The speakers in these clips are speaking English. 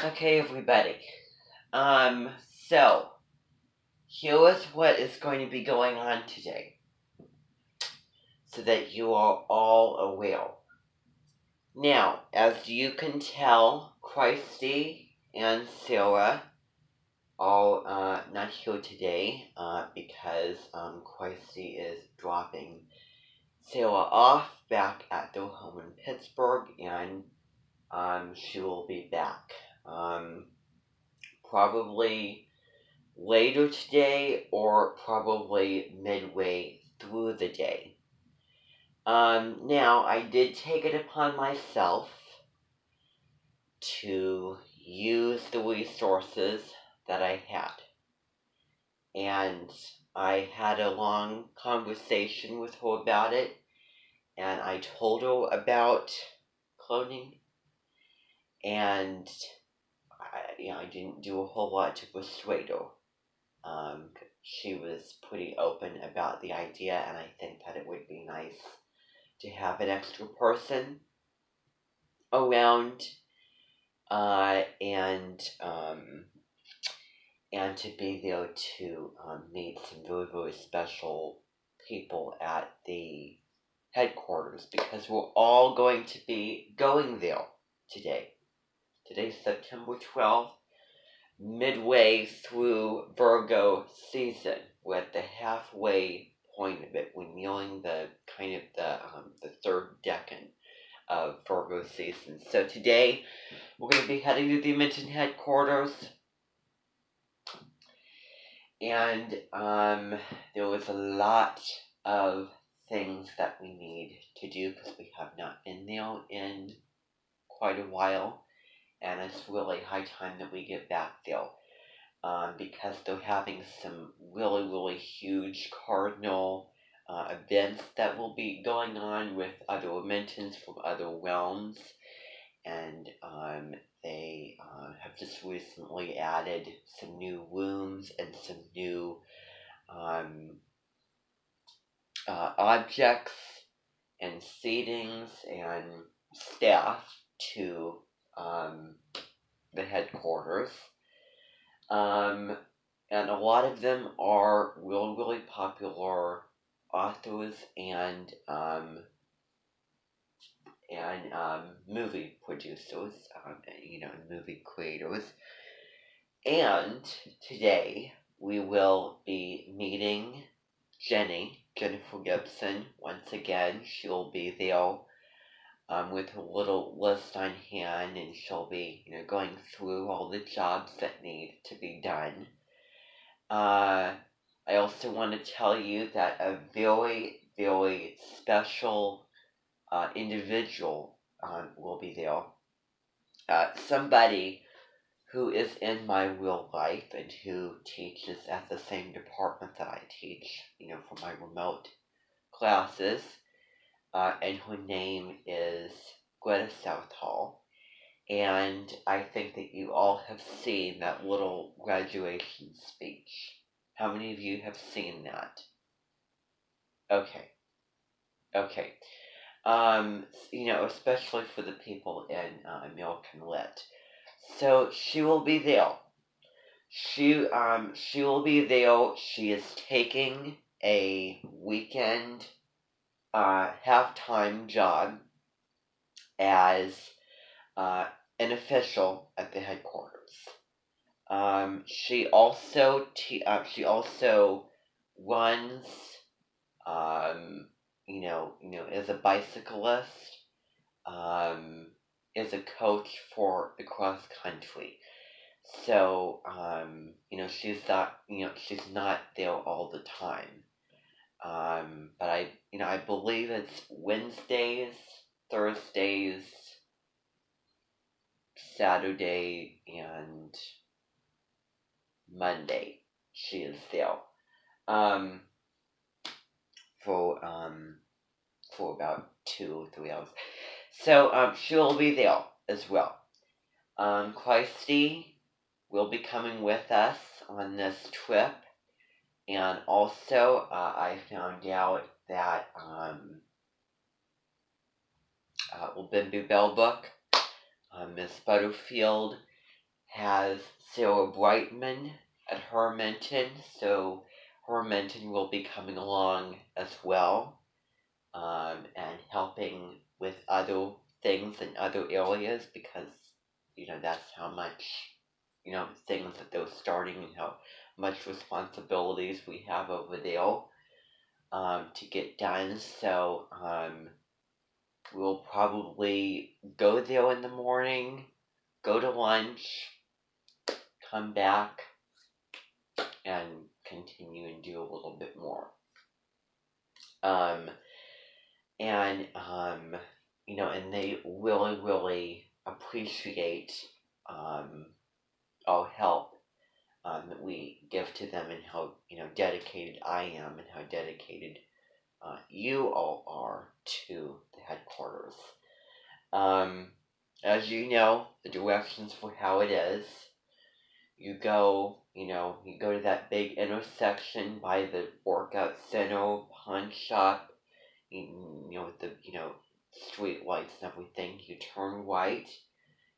Okay, everybody. Um, so here is what is going to be going on today, so that you are all aware. Now, as you can tell, Christy and Sarah are not here today because Christy is dropping Sarah off back at their home in Pittsburgh, and she will be back probably later today or probably midway through the day. Now, I did take it upon myself to use the resources that I had. And I had a long conversation with her about it, and I told her about cloning, and I didn't do a whole lot to persuade her. She was pretty open about the idea, and I think that it would be nice to have an extra person around, and to be there to meet some very, very special people at the headquarters, because we're all going to be going there today. Today's September 12th. Midway through Virgo season. We're at the halfway point of it. We're nearing the third decan of Virgo season. So today we're going to be heading to the Minton headquarters, and there was a lot of things that we need to do because we have not been there in quite a while, and it's really high time that we get back there. Because they're having some really, really huge cardinal events that will be going on with other Mintons from other realms, and they have just recently added some new rooms and some new objects and seatings and staff to the headquarters. And a lot of them are really, really popular authors and movie producers, movie creators. And today we will be meeting Jennifer Gibson, once again. She'll be there with a little list on hand, and she'll be, going through all the jobs that need to be done. I also want to tell you that a very, very special individual will be there. Somebody who is in my real life and who teaches at the same department that I teach, for my remote classes. And her name is Greta Southall. And I think that you all have seen that little graduation speech. How many of you have seen that? Okay. Especially for the people in American Lit. So she will be there. She will be there. She is taking a weekend half-time job as an official at the headquarters. She also runs, is a bicyclist, is a coach for the cross country. So, she's not there all the time. But I believe it's Wednesdays, Thursdays, Saturday, and Monday she is there. For about 2 or 3 hours. So, she will be there as well. Christy will be coming with us on this trip. And also, I found out that Bimby Bellbook, Miss Butterfield, has Sarah Brightman at Hermanton, so Hermanton will be coming along as well, and helping with other things in other areas, because that's how much things that they're starting and how much responsibilities we have over there to get done. So we'll probably go there in the morning, go to lunch, come back, and continue and do a little bit more. And they really, really appreciate our help that we give to them, and how dedicated I am, and how dedicated you all are to the headquarters. As you know, the directions for how it is. You go to that big intersection by the workout center, pawn shop, with the, street lights and everything. You turn right.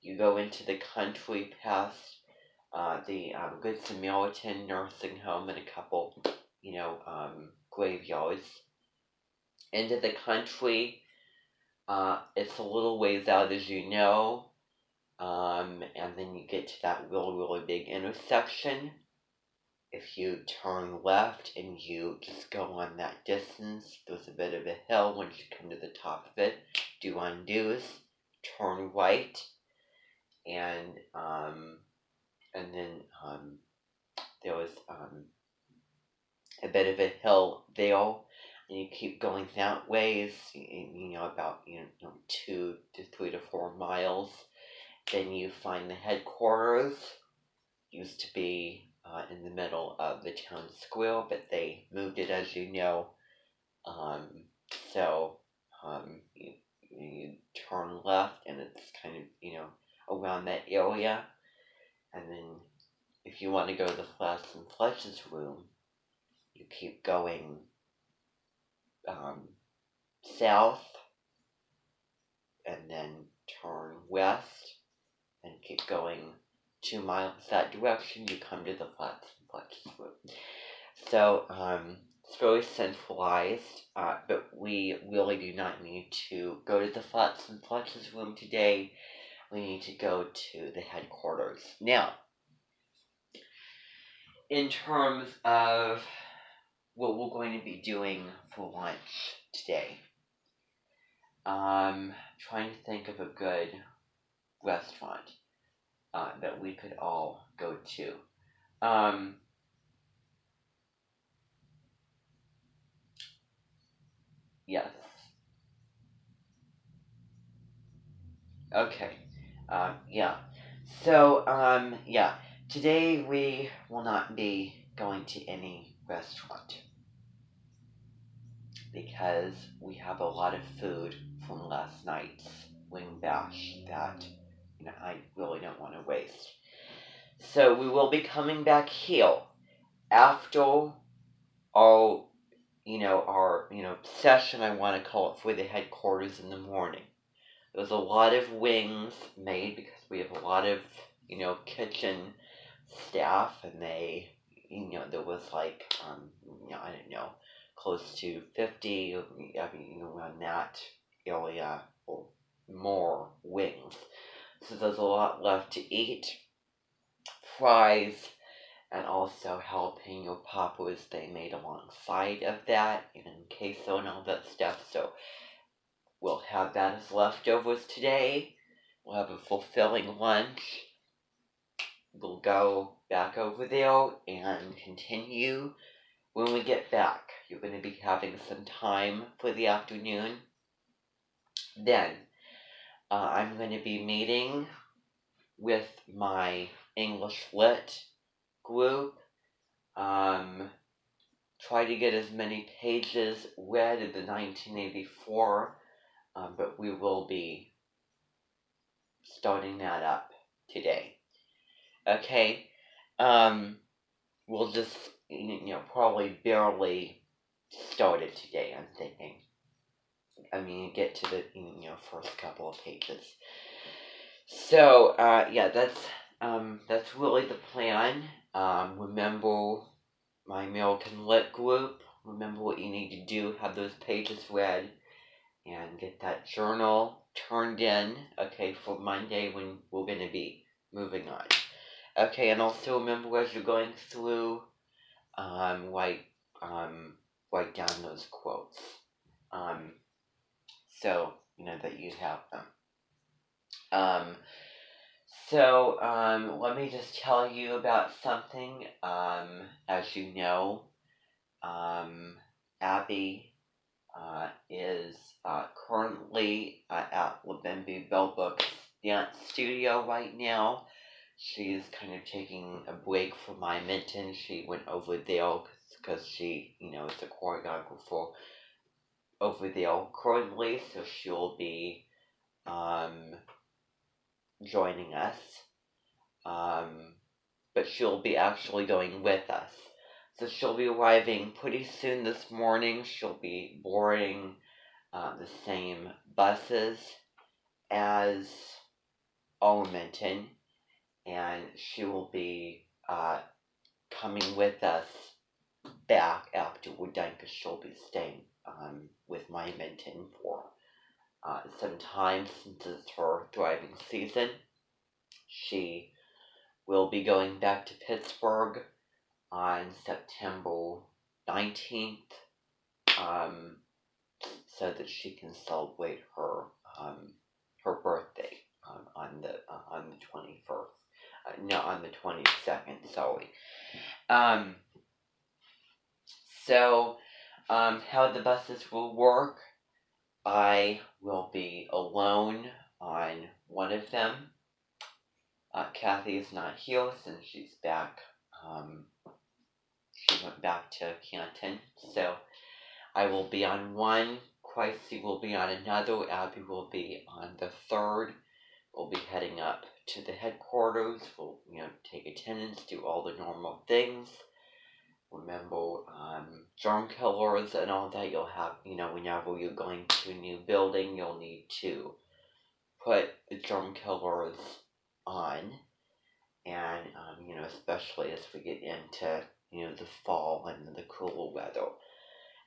You go into the country past the Good Samaritan nursing home and a couple, graveyards. Into the country. It's a little ways out, as you know. And then you get to that really, really big intersection. If you turn left and you just go on that distance, there's a bit of a hill. Once you come to the top of it, do undos, turn right, and then there was a bit of a hill there, and you keep going that ways, about 2 to 3 to 4 miles. Then you find the headquarters. Used to be in the middle of the town square, but they moved it, as you know. So you turn left, and it's kind of around that area. And then if you want to go to the Flats and Fletch's room, you keep going south, and then turn west, and keep going 2 miles that direction. You come to the Flats and Fletch's room. So it's very centralized, but we really do not need to go to the Flats and Fletch's room today. We need to go to the headquarters. Now, in terms of what we're going to be doing for lunch today, trying to think of a good restaurant that we could all go to. Yes. Okay. Yeah. So, yeah. Today we will not be going to any restaurant, because we have a lot of food from last night's wing bash that I really don't want to waste. So we will be coming back here after our session, I want to call it, for the headquarters in the morning. There's a lot of wings made because we have a lot of kitchen staff, and they there was like I don't know, close to 50, around that area, or more wings. So there's a lot left to eat. Fries, and also jalapeno poppers they made alongside of that, and queso and all that stuff. So we'll have that as leftovers today. We'll have a fulfilling lunch. We'll go back over there and continue when we get back. You're going to be having some time for the afternoon. Then I'm going to be meeting with my English Lit group. Try to get as many pages read in the 1984, but we will be starting that up today. Okay? We'll just, probably barely start it today, I'm thinking. Get to the, first couple of pages. So, yeah, that's that's really the plan. Remember my American Lit group. Remember what you need to do. Have those pages read and get that journal turned in. Okay, for Monday when we're gonna be moving on. Okay, and also remember as you're going through, write down those quotes. So you know that you have them. Let me just tell you about something. As you know, Abby is currently at Labembe Bellbook's dance studio right now. She's kind of taking a break from my Minton. She went over there because she, is a choreographer over there currently, so she'll be joining us. But she'll be actually going with us. So she'll be arriving pretty soon this morning. She'll be boarding the same buses as Minton, and she will be coming with us back after we're done because she'll be staying with my Minton for some time since it's her driving season. She will be going back to Pittsburgh on September 19th, so that she can celebrate her birthday on the 21st. No, on the 22nd. Sorry. How the buses will work? I will be alone on one of them. Kathy is not here since she's back. She went back to Canton, so I will be on one. Christy will be on another. Abby will be on the third. We'll be heading up to the headquarters. We'll, take attendance, do all the normal things. Remember, germ killers and all that. You'll have, whenever you're going to a new building, you'll need to put the germ killers on. And, especially as we get into, the fall and the cooler weather.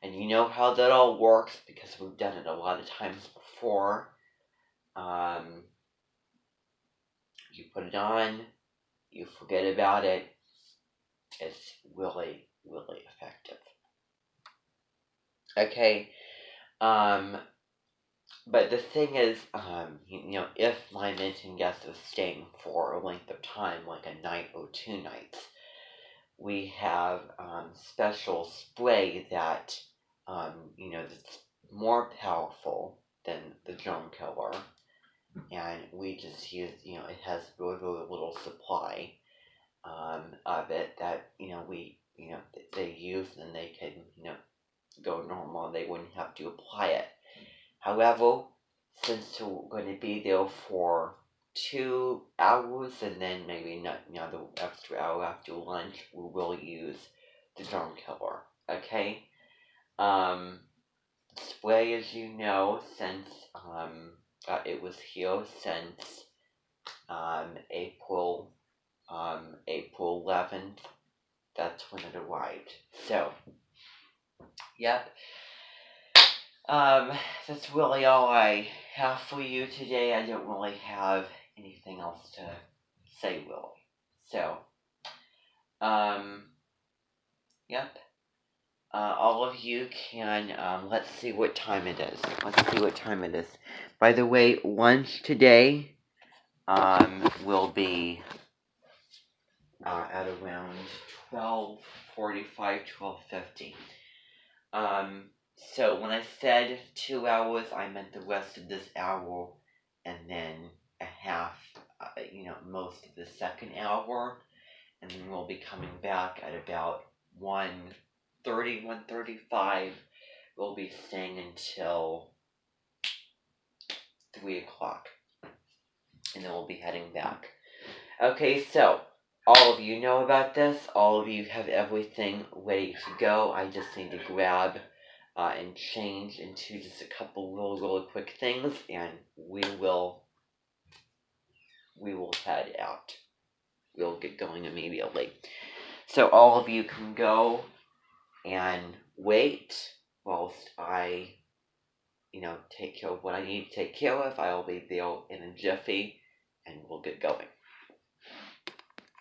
And you know how that all works because we've done it a lot of times before. You put it on, you forget about it. It's really, really effective. Okay. But the thing is, if my Minton guest is staying for a length of time, like a night or 2 nights, we have special spray that, that's more powerful than the germ killer. And we just use, it has very, very little supply of it that, they use and they can, go normal and they wouldn't have to apply it. However, since we're going to be there for 2 hours and then maybe another extra hour after lunch, we will use the germ killer. Okay? Spray, as you know, since it was here since April 11th. That's when it arrived. So, yep. That's really all I have for you today. I don't really have anything else to say, really. So, yep. All of you can, let's see what time it is. By the way, lunch today, will be, at around 12:45, 12:50. So when I said 2 hours, I meant the rest of this hour, and then a half, most of the second hour, and then we'll be coming back at about 1:30, 1:35. We'll be staying until 3 o'clock, and then we'll be heading back. Okay, so all of you know about this. All of you have everything ready to go. I just need to grab and change into just a couple really, really quick things, and we will head out. we'll get going immediately. So all of you can go and wait whilst I, take care of what I need to take care of. I'll be there in a jiffy, and we'll get going.